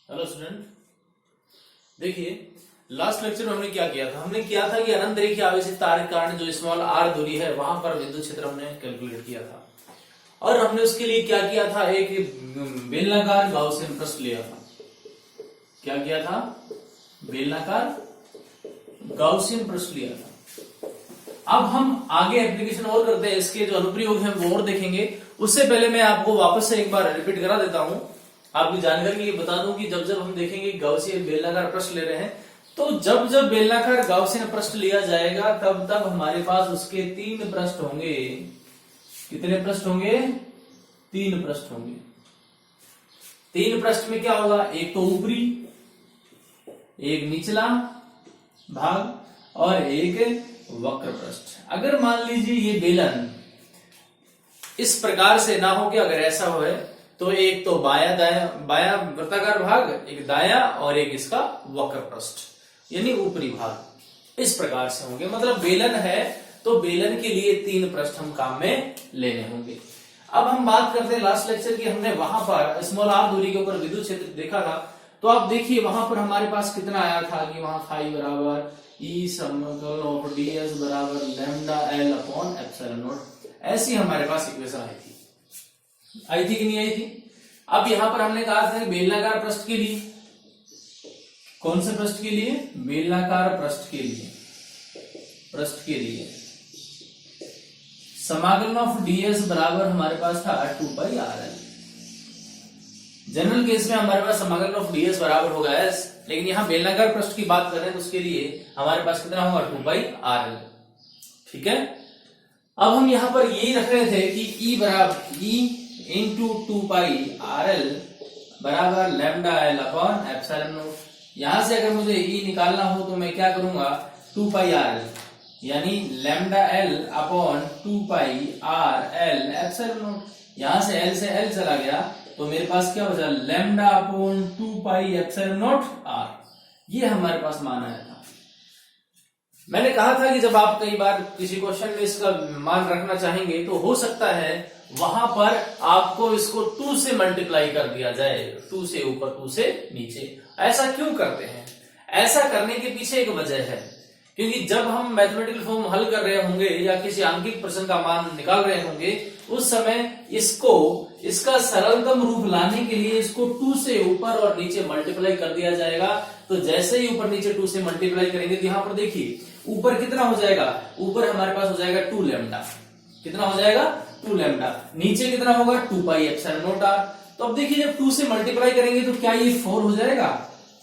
Hello student, देखिए last lecture में हमने क्या किया था। हमने किया था कि अनंत रेखीय आवेशित तार के कारण जो स्मॉल आर दूरी है वहां पर विद्युत क्षेत्र हमने कैलकुलेट किया था और हमने उसके लिए क्या किया था, एक बेलनाकार गाउसियन पृष्ठ लिया था। क्या किया था? बेलनाकार गाउसियन पृष्ठ लिया था। अब हम आगे एप्लीकेशन और करते हैं, इसके जो अनुप्रयोग हैं वो और देखेंगे। उससे पहले मैं आपको वापस से एक बार रिपीट करा देता हूं, आपकी जानकारी के लिए बता दूं कि जब जब हम देखेंगे गाउसियन बेलनाकार पृष्ठ ले रहे हैं, तो जब जब बेलनाकार गाउसियन पृष्ठ लिया जाएगा तब तब हमारे पास उसके 3 पृष्ठ होंगे। कितने पृष्ठ होंगे? 3 पृष्ठ होंगे। 3 पृष्ठ में क्या होगा? एक तो ऊपरी, एक निचला भाग और एक वक्र पृष्ठ। अगर मान लीजिए ये बेलन इस प्रकार से ना हो कि अगर ऐसा हो तो एक तो बाया वृत्ताकार भाग, एक दाया और एक इसका वक्र पृष्ठ यानी ऊपरी भाग इस प्रकार से होंगे। मतलब बेलन है तो बेलन के लिए 3 पृष्ठ हम काम में लेने होंगे। अब हम बात करते हैं लास्ट लेक्चर की, हमने वहां पर स्मॉल आर दूरी के ऊपर विद्युत क्षेत्र देखा था। तो आप देखिए वहां पर हमारे पास कितना आया था कि वहां फाई बराबर ई समकल ऑफ ds बराबर lambda L upon epsilon not, ऐसी हमारे पास इक्वेशन आई थी कि नहीं आई थी? अब यहां पर हमने कहा था बेलनाकार पृष्ठ के लिए, कौन से पृष्ठ के लिए? बेलनाकार पृष्ठ के लिए समाकलन ऑफ ds बराबर हमारे पास था 2πrl। जनरल केस में हमारे पास समाकलन ऑफ ds बराबर होगा s, लेकिन यहां बेलनाकार पृष्ठ की बात कर रहे हैं तो उसके लिए हमारे पास कितना होगा? 2πrl। ठीक है, अब हम यहां पर यही रख रहे थे कि E बराबर E इंटू 2πrl बराबर lambda L upon epsilon not. यहां से अगर मुझे E निकालना हो तो मैं क्या करूंगा? 2πrl यानी lambda L upon 2πrl epsilon not. यहां से L से L चला गया तो मेरे पास क्या बचा? Lambda upon 2π epsilon naught r। ये हमारे पास मान आया था। मैंने कहा था कि जब आप कई बार किसी क्वेश्चन में इसका मान रखना चाहेंगे तो हो सकता है वहां पर आपको इसको 2 से मल्टीप्लाई कर दिया जाए, 2 से ऊपर 2 से नीचे। ऐसा क्यों करते हैं? ऐसा करने के पीछे एक वजह है, क्योंकि जब हम मैथमेटिकल फॉर्म हल कर रहे होंगे या किसी आंकिक प्रश्न का मान निकाल रहे होंगे उस समय इसका सरलतम रूप लाने के लिए इसको 2 से ऊपर और नीचे मल्टीप्लाई कर दिया जाएगा। तो जैसे ही ऊपर नीचे 2 से मल्टीप्लाई करेंगे तो यहां पर देखिए ऊपर कितना हो जाएगा? ऊपर हमारे पास हो जाएगा 2 लैम्डा। कितना हो जाएगा? 2 लैम्डा। नीचे कितना होगा? 2π एप्सिलॉन नॉट r। तो अब देखिए जब 2 से मल्टीप्लाई करेंगे तो क्या ये 4 हो जाएगा?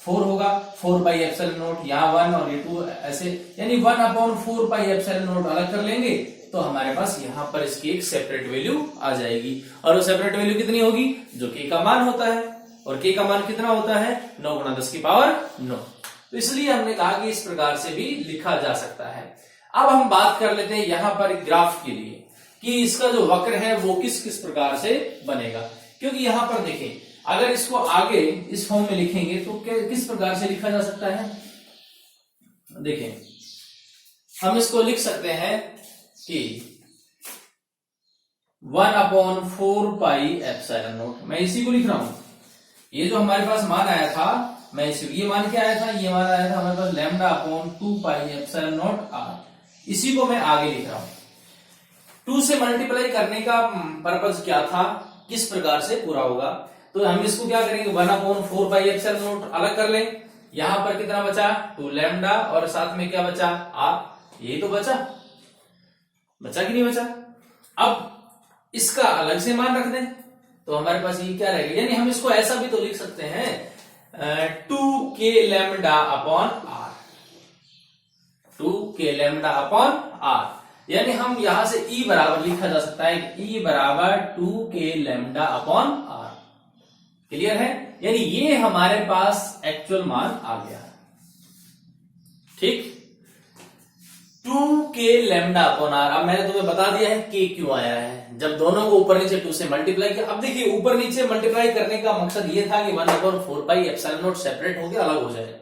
4 होगा। 4π एप्सिलॉन नॉट, यहाँ 1 और ये 2 ऐसे, यानी 1 अपॉन 4π एप्सिलॉन नॉट अलग कर लेंगे तो हमारे पास यहाँ पर इसकी एक सेपरेट वैल्यू आ जाएगी। और वो सेपरेट वैल्यू कितनी होगी? जो k का मान होता है, और k का मान कितना होता है? 9 × 10⁻9। तो इसलिए हमने कहा कि इस प्रकार से भी लिखा जा सकता है। अब हम बात कर लेते हैं यहां पर ग्राफ के लिए कि इसका जो वक्र है वो किस किस प्रकार से बनेगा। क्योंकि यहां पर देखें, अगर इसको आगे इस फॉर्म में लिखेंगे तो किस प्रकार से लिखा जा सकता है? देखें, हम इसको लिख सकते हैं कि 1 अपॉन 4π एप्सिलॉन नॉट। मैं इसी को लिख रहा हूं। ये जो हमारे पास मान आया था, मैं ये मान क्या आया था? ये मान आया था हमारे पास lambda upon 2π epsilon naught r। इसी को मैं आगे लिख रहा हूं। 2 से मल्टीप्लाई करने का पर्पज क्या था, किस प्रकार से पूरा होगा? तो हम इसको क्या करेंगे? 1 अपॉन 4π एप्सिलॉन नॉट अलग कर लें। यहां पर कितना बचा? 2 लैम्डा और साथ में क्या बचा? r। यही तो बचा कि नहीं बचा? अब इसका अलग से मान रख दें तो हमारे पास ये क्या रहेगा? यानी हम इसको ऐसा भी तो लिख सकते हैं 2k lambda upon r। 2k lambda upon r, यानी हम यहां से E बराबर लिखा जा सकता है E बराबर 2k lambda upon r। Clear है? यानी ये हमारे पास एक्चुअल मान आ गया। ठीक, 2k लैम्डा अपॉन r। अब मैंने तुम्हें बता दिया है k क्यों आया है। जब दोनों को ऊपर नीचे 2 से मल्टीप्लाई किया, अब देखिए ऊपर नीचे मल्टीप्लाई करने का मकसद ये था कि 1 अपॉन 4π एप्सिलॉन नॉट सेपरेट होकर अलग हो जाए।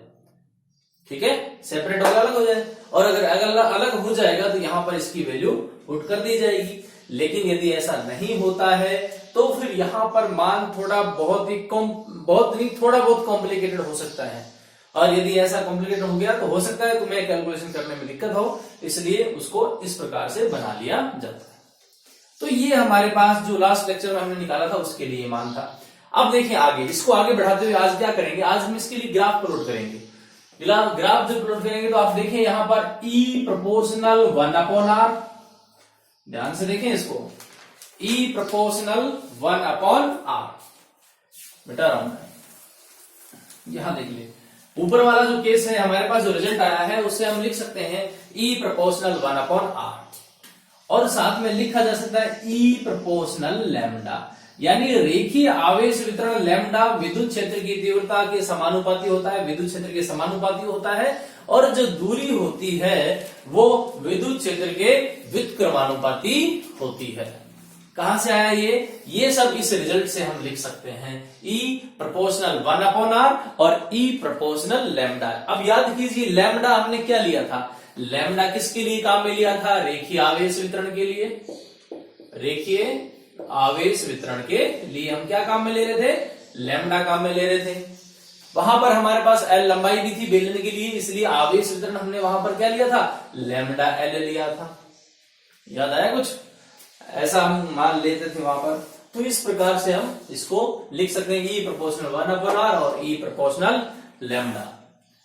ठीक है, सेपरेट होकर अलग हो जाए, और अगर अलग हो जाएगा तो यहां पर इसकी वैल्यू पुट कर दी जाएगी। लेकिन यदि ऐसा नहीं होता है तो फिर यहाँ पर मान थोड़ा बहुत कॉम्प्लिकेटेड हो सकता है। और यदि ऐसा कॉम्प्लिकेटेड हो गया तो हो सकता है तुम्हें कैलकुलेशन करने में दिक्कत हो, इसलिए उसको इस प्रकार से बना लिया जाता है। तो ये हमारे पास जो लास्ट लेक्चर में हमने निकाला था उसके लिए मान था। अब देखिए आगे, इसको आगे बढ़ाते हुए आज क्या करेंगे, आज हम इसके लिए ग्राफ प्लॉट करेंगे। ग्राफ जब प्लॉट करेंगे तो आप देखिए यहां पर E प्रोपोर्शनल 1/r, ध्यान से देखें इसको, E प्रोपोर्शनल 1/r बेटा राउंड है। यहां देख ले, ऊपर वाला जो केस है हमारे पास जो रिजल्ट आया है उससे हम लिख सकते हैं E प्रोपोर्शनल 1/r, और साथ में लिखा जा सकता है E प्रोपोर्शनल लैम्डा, यानी रेखीय आवेश वितरण लैम्डा विद्युत क्षेत्र की तीव्रता के समानुपाती होता है, विद्युत क्षेत्र के समानुपाती होता है, और जो दूरी होती है वो विद्युत क्षेत्र के व्युत्क्रमानुपाती होती है। कहां से आया ये सब इस रिजल्ट से हम लिख सकते हैं, E प्रोपोर्शनल 1/r और E प्रोपोर्शनल लैम्डा। अब याद कीजिए लैम्डा हमने क्या लिया था, लैम्डा किसके लिए काम में लिया था, रेखीय आवेश वितरण के लिए। रेखीय आवेश वितरण के लिए हम क्या काम में ले रहे थे, लैम्डा काम में ले रहे थे। वहां पर हमारे पास L लंबाई भी थी बेलन के लिए, इसलिए आवेश वितरण हमने वहां पर क्या लिया था, लैम्डा L लिया था। याद आया कुछ, ऐसा हम मान लेते थे वहां पर। तो इस प्रकार से हम इसको लिख सकते हैं, E प्रोपोर्शनल 1/r और E प्रोपोर्शनल लैम्डा,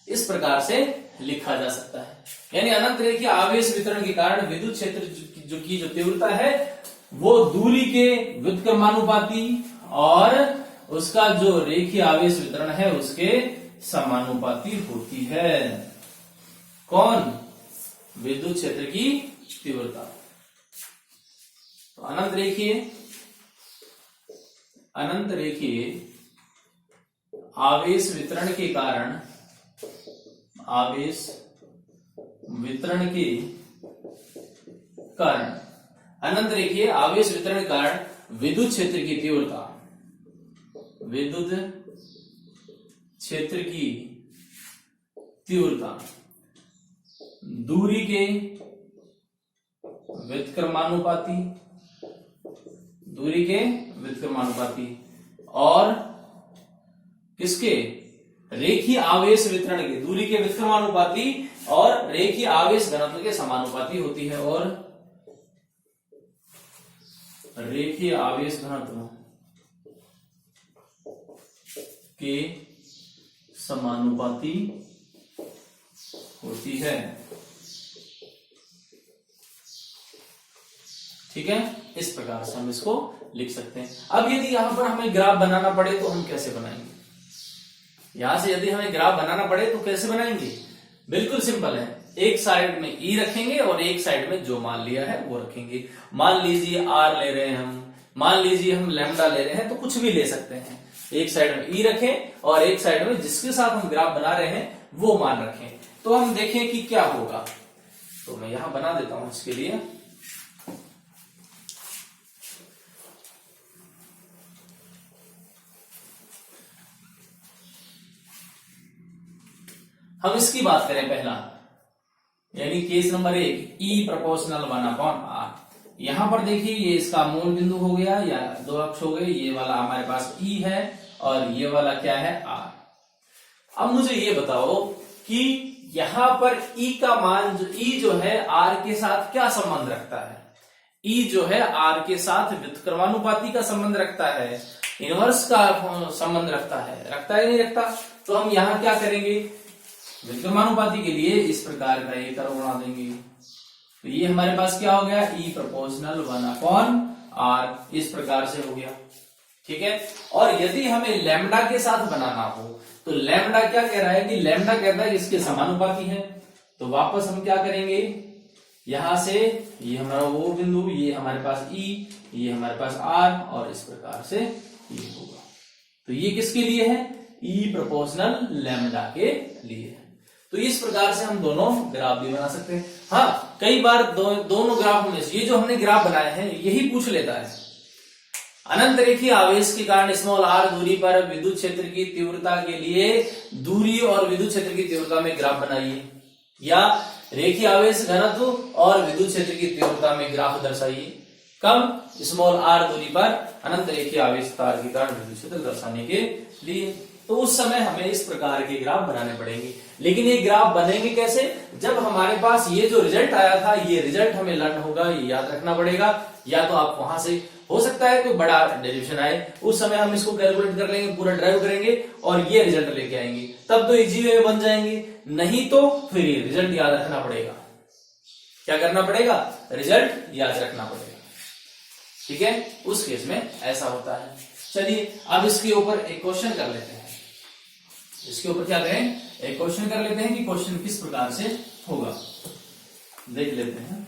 इस प्रकार से लिखा जा सकता है। यानी अनंत रेखीय आवेश वितरण के कारण विद्युत क्षेत्र की जो तीव्रता है वो दूरी के व्युत्क्रमानुपाती और उसका जो रेखीय आवेश वितरण है उसके समानुपाती होती है। कौन, विद्युत क्षेत्र की तीव्रता। तो अनंत रेखीय आवेश वितरण के कारण, अनंत रेखीय आवेश वितरण के कारण विद्युत क्षेत्र की तीव्रता दूरी के व्युत्क्रमानुपाती और किसके, रेखीय आवेश वितरण के, दूरी के व्युत्क्रमानुपाती और रेखीय आवेश घनत्व के समानुपाती होती है, और रेखीय आवेश घनत्व के समानुपाती होती है। ठीक है, इस प्रकार से हम इसको लिख सकते हैं। अब यदि यहां पर हमें ग्राफ बनाना पड़े तो हम कैसे बनाएंगे, यहां से यदि हमें ग्राफ बनाना पड़े तो कैसे बनाएंगे, बिल्कुल सिंपल है। एक साइड में E रखेंगे और एक साइड में जो मान लिया है वो रखेंगे। मान लीजिए R ले रहे हैं हम, मान लीजिए हम लैम्डा ले रहे हैं, तो कुछ भी ले सकते हैं। एक साइड में E रखें और एक साइड में जिसके साथ हम ग्राफ बना रहे हैं वो मान रखें, तो हम देखें कि क्या होगा। तो मैं यहां बना देता हूं इसके लिए। हम इसकी बात करें पहला, यानी case number 1, E proportional 1/r। यहां पर देखिए ये इसका मूल बिंदु हो गया, या दो अक्ष हो गए, ये वाला हमारे पास E है और ये वाला क्या है, R। अब मुझे ये बताओ कि यहां पर E का मान E जो है R के साथ क्या संबंध रखता है। E जो है R के साथ व्युत्क्रमानुपाती का संबंध रखता है, इनवर्स का संबंध रखता है या नहीं रखता। तो हम यहां क्या करेंगे, व्युत्क्रमानुपाती के लिए इस प्रकार का एक कर्व बना देंगे। तो ये हमारे पास क्या हो गया, E प्रोपोर्शनल 1/r, इस प्रकार से हो गया। ठीक है, और यदि हमें लैम्डा के साथ बनाना हो तो लैम्डा क्या कह रहा है कि लैम्डा कहता है इसके समानुपाती है। तो वापस हम क्या करेंगे, यहां से ये हमारा वो बिंदु, ये हमारे पास E, ये हमारे पास R, और इस प्रकार से ये होगा। तो ये किसके लिए है, E प्रोपोर्शनल लैम्डा के लिए है। तो इस प्रकार से हम दोनों ग्राफ भी बना सकते हैं। हाँ, कई बार दोनों ग्राफ में ये जो हमने ग्राफ बनाए हैं यही पूछ लेता है, अनंत रेखीय आवेश के कारण स्मॉल r दूरी पर विद्युत क्षेत्र की तीव्रता के लिए दूरी और विद्युत क्षेत्र की तीव्रता में ग्राफ बनाइए, या रेखीय आवेश घनत्व और विद्युत क्षेत्र की तीव्रता में ग्राफ दर्शाइए। कम स्मॉल r दूरी पर अनंत रेखीय आवेश तार के कारण विद्युत क्षेत्र दर्शाने के लिए। तो उस समय हमें इस प्रकार के ग्राफ बनाने पड़ेंगे। लेकिन ये ग्राफ बनेंगे कैसे? जब हमारे पास ये जो रिजल्ट आया था, ये रिजल्ट हमें लर्न होगा, ये याद रखना पड़ेगा। या तो आप वहां से, हो सकता है कोई बड़ा डेरिवेशन आए, उस समय हम इसको कैलकुलेट कर लेंगे, पूरा ड्राइव करेंगे और ये रिजल्ट लेके आएंगे, तब तो इजी वे में बन जाएंगे। नहीं तो फिर ये रिजल्ट याद रखना पड़ेगा। क्या करना पड़ेगा? रिजल्ट याद रखना पड़ेगा। ठीक है, उस केस में ऐसा होता है। चलिए अब इसके ऊपर एक क्वेश्चन कर लेते हैं। इसके ऊपर क्या करें? एक क्वेश्चन कर लेते हैं कि क्वेश्चन किस प्रकार से होगा, देख लेते हैं।